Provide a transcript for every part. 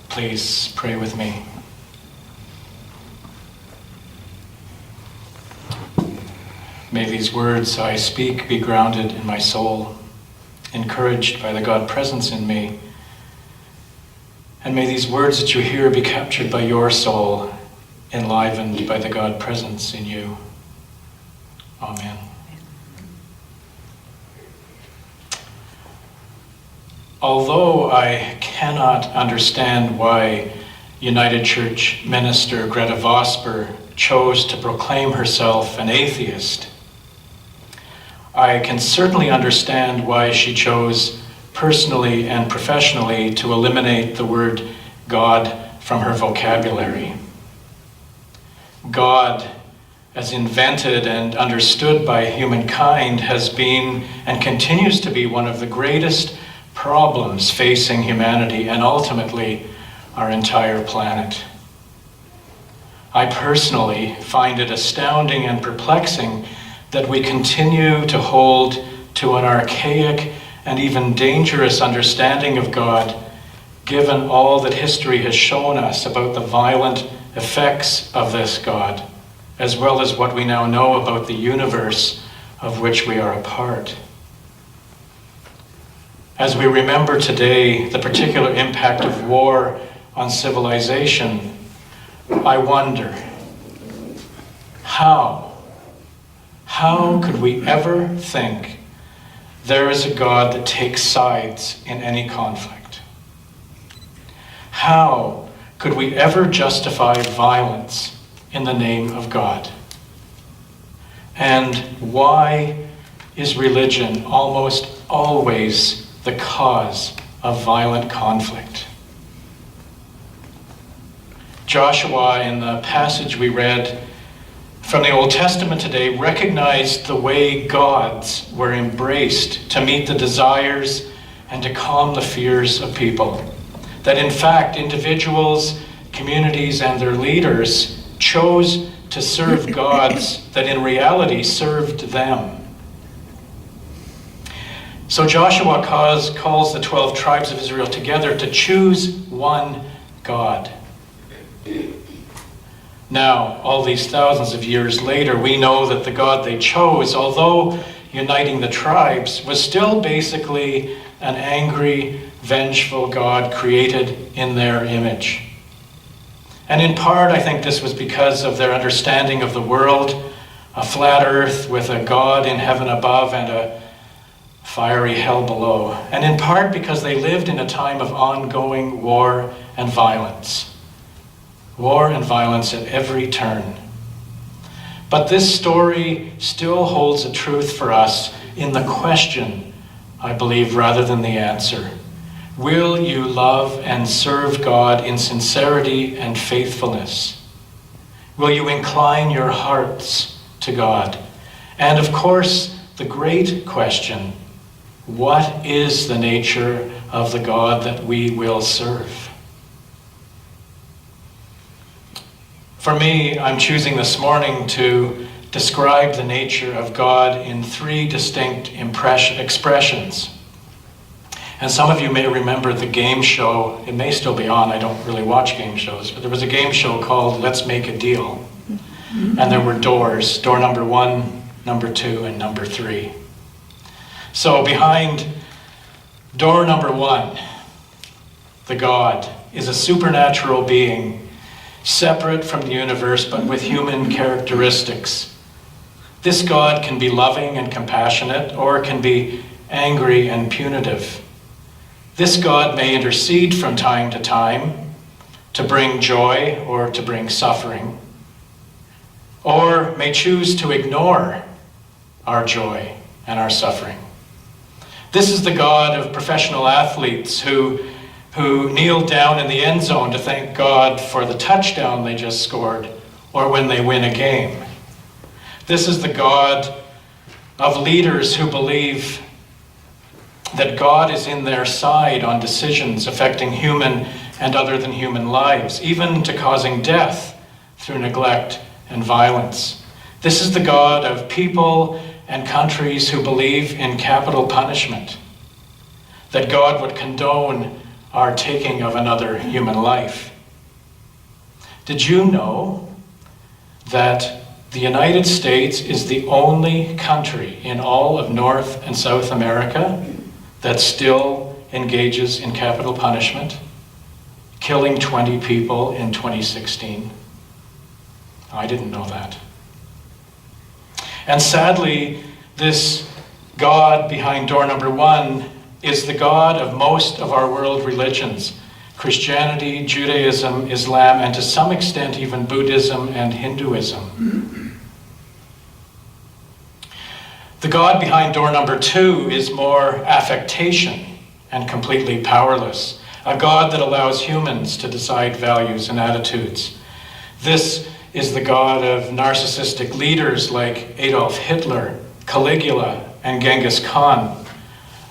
Please pray with me. May these words I speak be grounded in my soul, encouraged by the God presence in me. And may these words that you hear be captured by your soul, enlivened by the God presence in you. Amen. Although I cannot understand why United Church minister Greta Vosper chose to proclaim herself an atheist, I can certainly understand why she chose personally and professionally to eliminate the word God from her vocabulary. God, as invented and understood by humankind, has been and continues to be one of the greatest problems facing humanity and ultimately our entire planet. I personally find it astounding and perplexing that we continue to hold to an archaic and even dangerous understanding of God, given all that history has shown us about the violent effects of this God, as well as what we now know about the universe of which we are a part. As we remember today the particular impact of war on civilization, I wonder, how could we ever think there is a God that takes sides in any conflict? How could we ever justify violence in the name of God? And why is religion almost always the cause of violent conflict? Joshua, in the passage we read from the Old Testament today, recognized the way gods were embraced to meet the desires and to calm the fears of people. That in fact, individuals, communities, and their leaders chose to serve gods that in reality served them. So Joshua calls the 12 tribes of Israel together to choose one God. Now, all these thousands of years later, we know that the God they chose, although uniting the tribes, was still basically an angry, vengeful God created in their image. And in part, I think this was because of their understanding of the world, a flat earth with a God in heaven above and a fiery hell below, and in part because they lived in a time of ongoing war and violence. War and violence at every turn. But this story still holds a truth for us in the question, I believe, rather than the answer. Will you love and serve God in sincerity and faithfulness? Will you incline your hearts to God? And of course, the great question, what is the nature of the God that we will serve? For me, I'm choosing this morning to describe the nature of God in three distinct expressions. And some of you may remember the game show, it may still be on, I don't really watch game shows, but there was a game show called Let's Make a Deal. And there were doors, door number 1, number 2, and number 3. So behind door number 1, the God is a supernatural being, separate from the universe, but with human characteristics. This God can be loving and compassionate, or can be angry and punitive. This God may intercede from time to time to bring joy or to bring suffering, or may choose to ignore our joy and our suffering. This is the God of professional athletes who kneel down in the end zone to thank God for the touchdown they just scored, or when they win a game. This is the God of leaders who believe that God is in their side on decisions affecting human and other than human lives, even to causing death through neglect and violence. This is the God of people and countries who believe in capital punishment, that God would condone our taking of another human life. Did you know that the United States is the only country in all of North and South America that still engages in capital punishment, killing 20 people in 2016? I didn't know that. And sadly, this God behind door number 1 is the God of most of our world religions: Christianity, Judaism, Islam, and to some extent even Buddhism and Hinduism. The God behind door number 2 is more affectation and completely powerless, a God that allows humans to decide values and attitudes. This is the God of narcissistic leaders like Adolf Hitler, Caligula, and Genghis Khan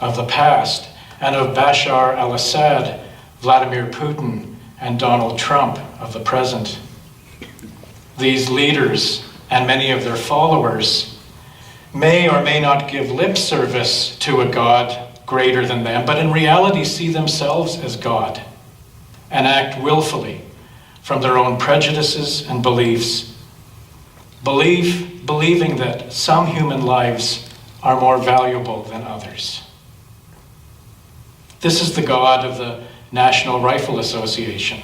of the past, and of Bashar al-Assad, Vladimir Putin, and Donald Trump of the present. These leaders and many of their followers may or may not give lip service to a God greater than them, but in reality see themselves as God and act willfully from their own prejudices and beliefs, believing that some human lives are more valuable than others. This is the God of the National Rifle Association.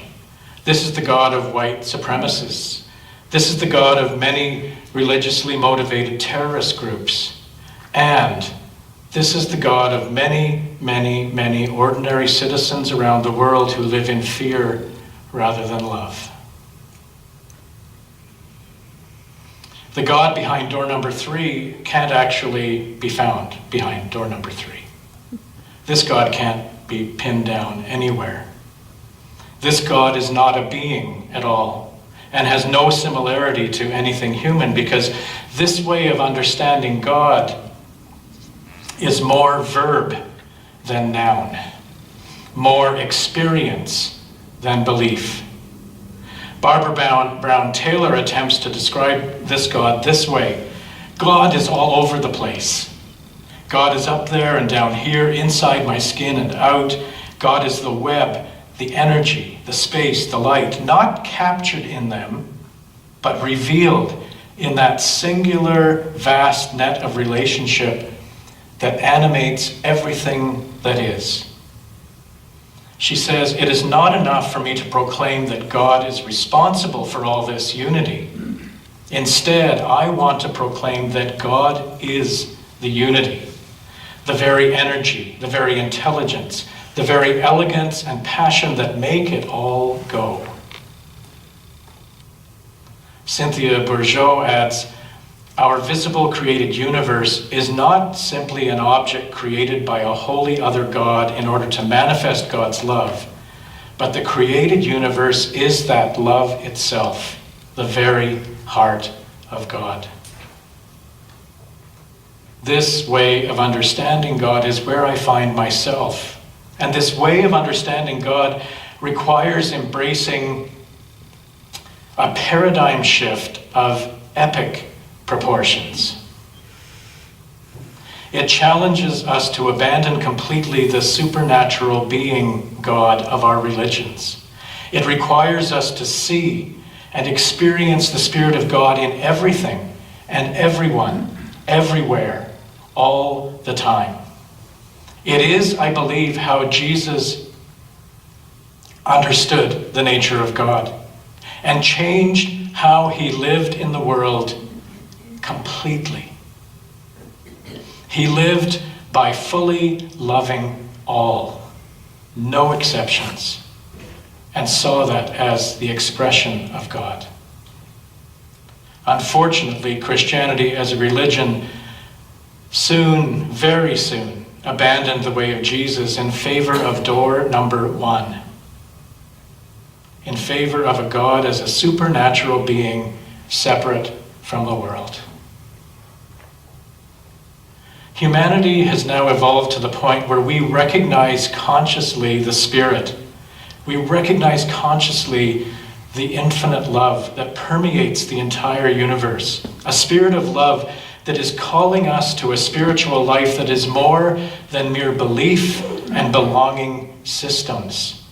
This is the God of white supremacists. This is the God of many religiously motivated terrorist groups. And this is the God of many, many, many ordinary citizens around the world who live in fear rather than love. The God behind door number 3 can't actually be found behind door number 3. This God can't be pinned down anywhere. This God is not a being at all and has no similarity to anything human, because this way of understanding God is more verb than noun, more experience than belief. Barbara Brown Taylor attempts to describe this God this way: God is all over the place. God is up there and down here, inside my skin and out. God is the web, the energy, the space, the light, not captured in them, but revealed in that singular, vast net of relationship that animates everything that is. She says, it is not enough for me to proclaim that God is responsible for all this unity. Instead, I want to proclaim that God is the unity, the very energy, the very intelligence, the very elegance and passion that make it all go. Cynthia Bourgeault adds, our visible created universe is not simply an object created by a wholly other God in order to manifest God's love, but the created universe is that love itself, the very heart of God. This way of understanding God is where I find myself. And this way of understanding God requires embracing a paradigm shift of epic proportions. It challenges us to abandon completely the supernatural being God of our religions. It requires us to see and experience the Spirit of God in everything and everyone, everywhere, all the time. It is, I believe, how Jesus understood the nature of God and changed how he lived in the world completely. He lived by fully loving all, no exceptions, and saw that as the expression of God. Unfortunately, Christianity as a religion soon, very soon, abandoned the way of Jesus in favor of door number 1, in favor of a God as a supernatural being separate from the world. Humanity has now evolved to the point where we recognize consciously the Spirit. We recognize consciously the infinite love that permeates the entire universe, a spirit of love that is calling us to a spiritual life that is more than mere belief and belonging systems.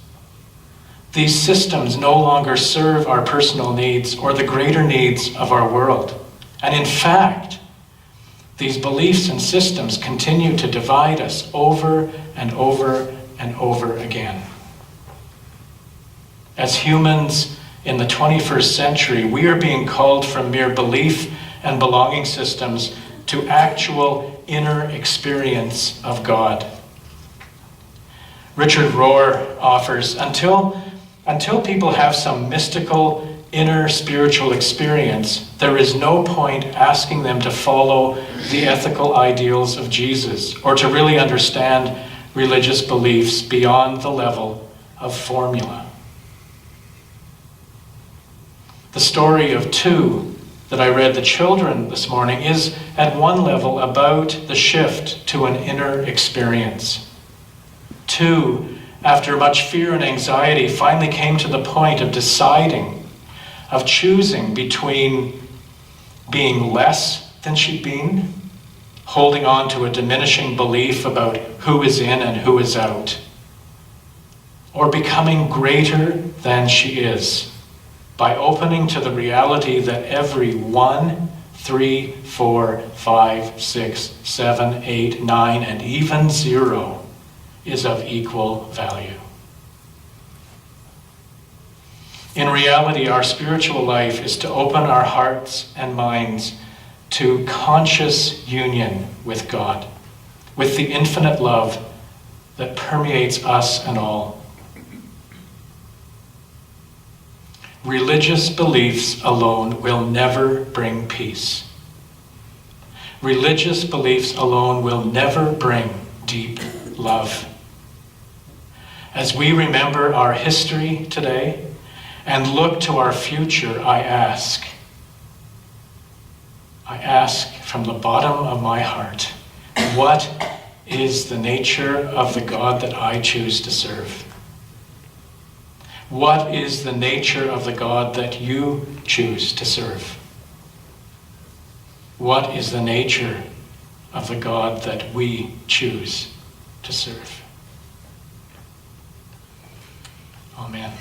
These systems no longer serve our personal needs or the greater needs of our world. And in fact, these beliefs and systems continue to divide us over and over and over again. As humans in the 21st century, we are being called from mere belief and belonging systems to actual inner experience of God. Richard Rohr offers, until people have some mystical inner spiritual experience, there is no point asking them to follow the ethical ideals of Jesus or to really understand religious beliefs beyond the level of formula. The story of two that I read the children this morning is at one level about the shift to an inner experience. Two, after much fear and anxiety, finally came to the point of deciding, of choosing between being less than she'd been, holding on to a diminishing belief about who is in and who is out, or becoming greater than she is by opening to the reality that every 1, 3, 4, 5, 6, 7, 8, 9, and even 0 is of equal value. In reality, our spiritual life is to open our hearts and minds to conscious union with God, with the infinite love that permeates us and all. Religious beliefs alone will never bring peace. Religious beliefs alone will never bring deep love. As we remember our history today and look to our future, I ask from the bottom of my heart, what is the nature of the God that I choose to serve? What is the nature of the God that you choose to serve? What is the nature of the God that we choose to serve? Amen.